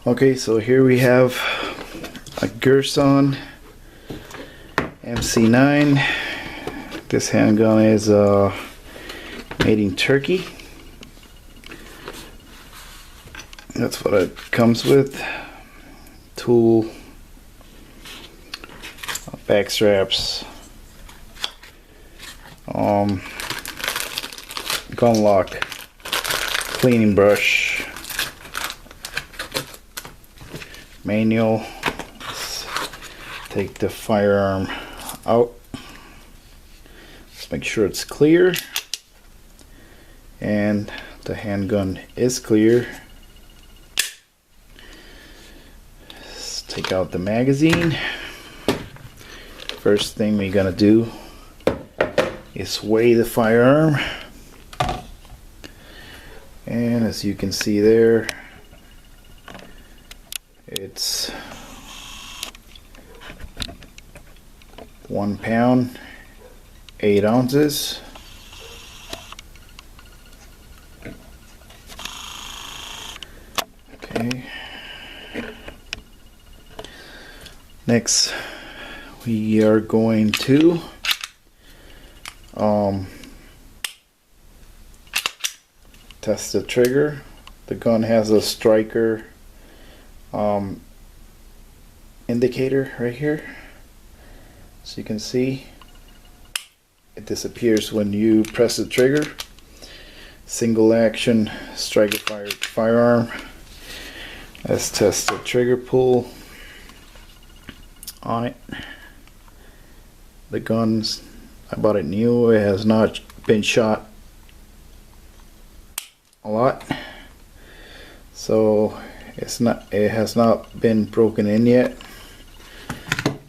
Okay, so here we have a Girsan MC9. This handgun is made in Turkey. That's what it comes with. Tool, back straps, gun lock, cleaning brush, manual. Let's take the firearm out. Let's make sure it's clear, and the handgun is clear. Let's take out the magazine. First thing we're gonna do is weigh the firearm, and as you can see there, it's 1 pound 8 ounces. Okay. Next, we are going to test the trigger. The gun has a striker indicator right here, so you can see it disappears when you press the trigger. Single action striker firearm. Let's test the trigger pull on it. The guns, I bought it new. It has not been shot a lot, so it has not been broken in yet.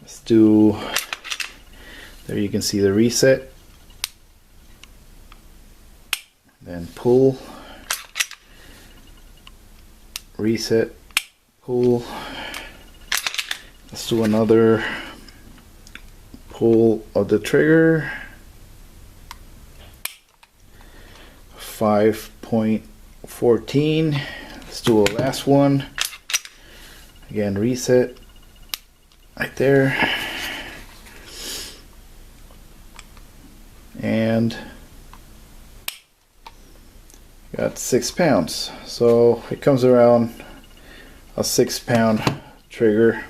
Let's do, there you can see the reset, then pull, reset, pull. Let's do another pull of the trigger. 5.14. Let's do a last one. Again, reset right there. And got 6 pounds. So it comes around a 6 pound trigger.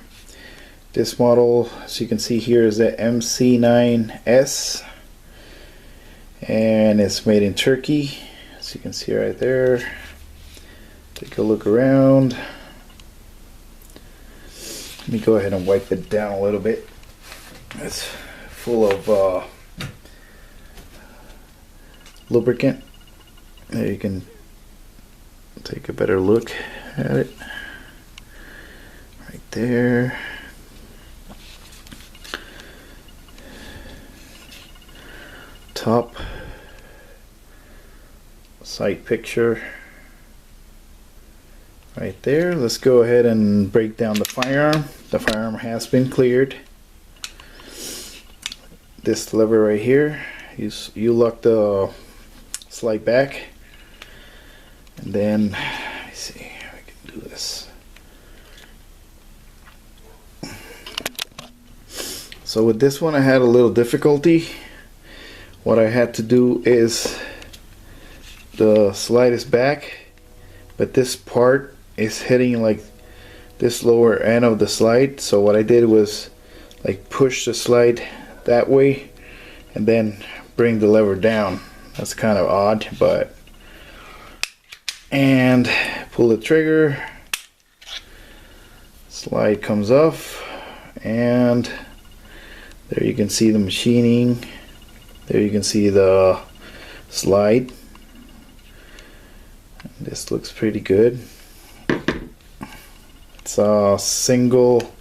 This model, as you can see here, is the MC9S, and it's made in Turkey, as you can see right there. Take a look around. Let me go ahead and wipe it down a little bit. It's full of lubricant. There you can take a better look at it. Right there. Top sight picture right there. Let's go ahead and break down the firearm. The firearm has been cleared. This lever right here, you lock the slide back, and then let me see how we can do this. So with this one I had a little difficulty. What I had to do is, the slide is back, but this part is hitting like this lower end of the slide. So what I did was like push the slide that way and then bring the lever down. That's kind of odd, but, and pull the trigger, slide comes off, and there you can see the machining. There you can see the slide. This looks pretty good. It's a single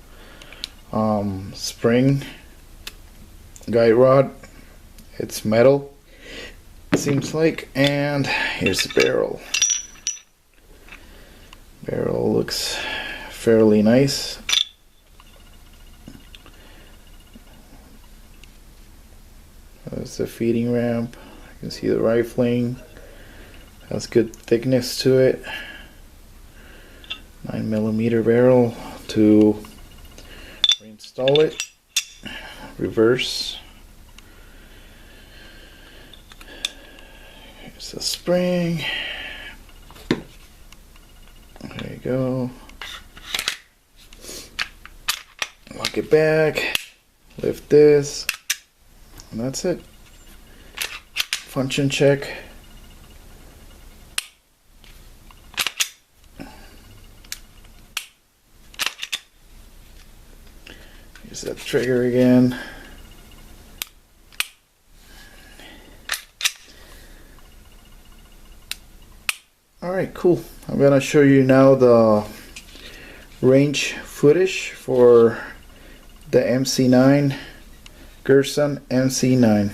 spring guide rod. It's metal, it seems like. And here's the barrel. Barrel looks fairly nice. There's the feeding ramp. You can see the rifling. Has good thickness to it. 9mm barrel to reinstall it. Reverse. Here's the spring. There you go. Lock it back. Lift this. And that's it. Function check. Use that trigger again. Alright, cool. I'm gonna show you now the range footage for the MC9 Girsan MC9.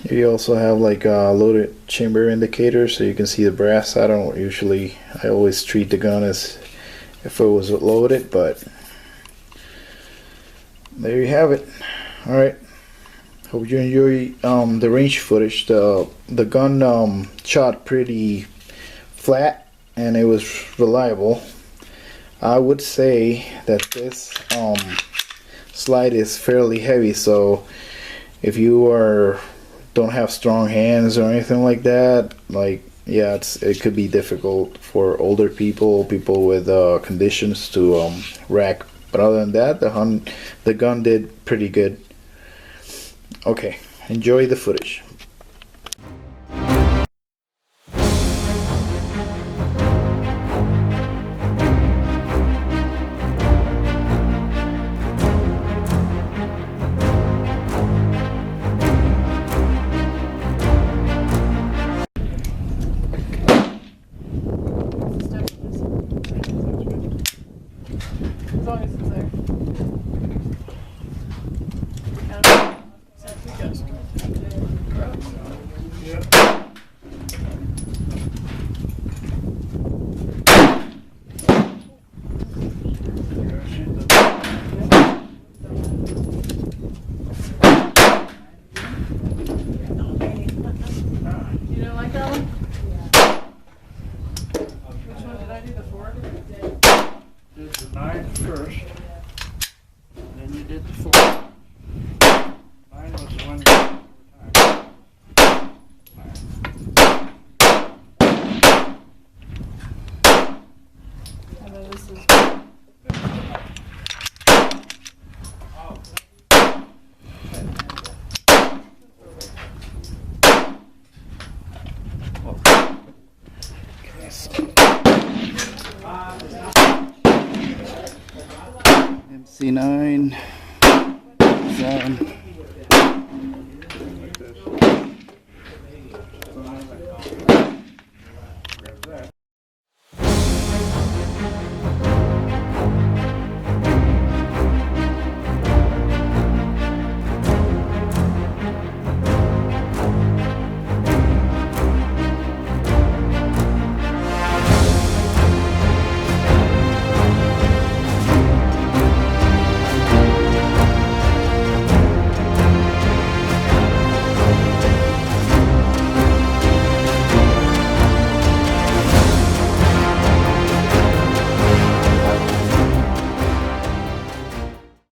Here you also have like a loaded chamber indicator so you can see the brass. I always treat the gun as if it was loaded, but there you have it. Alright, hope you enjoy the range footage. The gun shot pretty flat and it was reliable. I would say that this slide is fairly heavy, so if you don't have strong hands or anything like that, yeah, it could be difficult for older people with conditions to rack. But other than that, the gun did pretty good. Okay, enjoy the footage. As long as it's there. You don't like that one? Which one did I do, the 4? Did the 9 first, then you did the 4. 9 was the one you did And then this is... MC9 7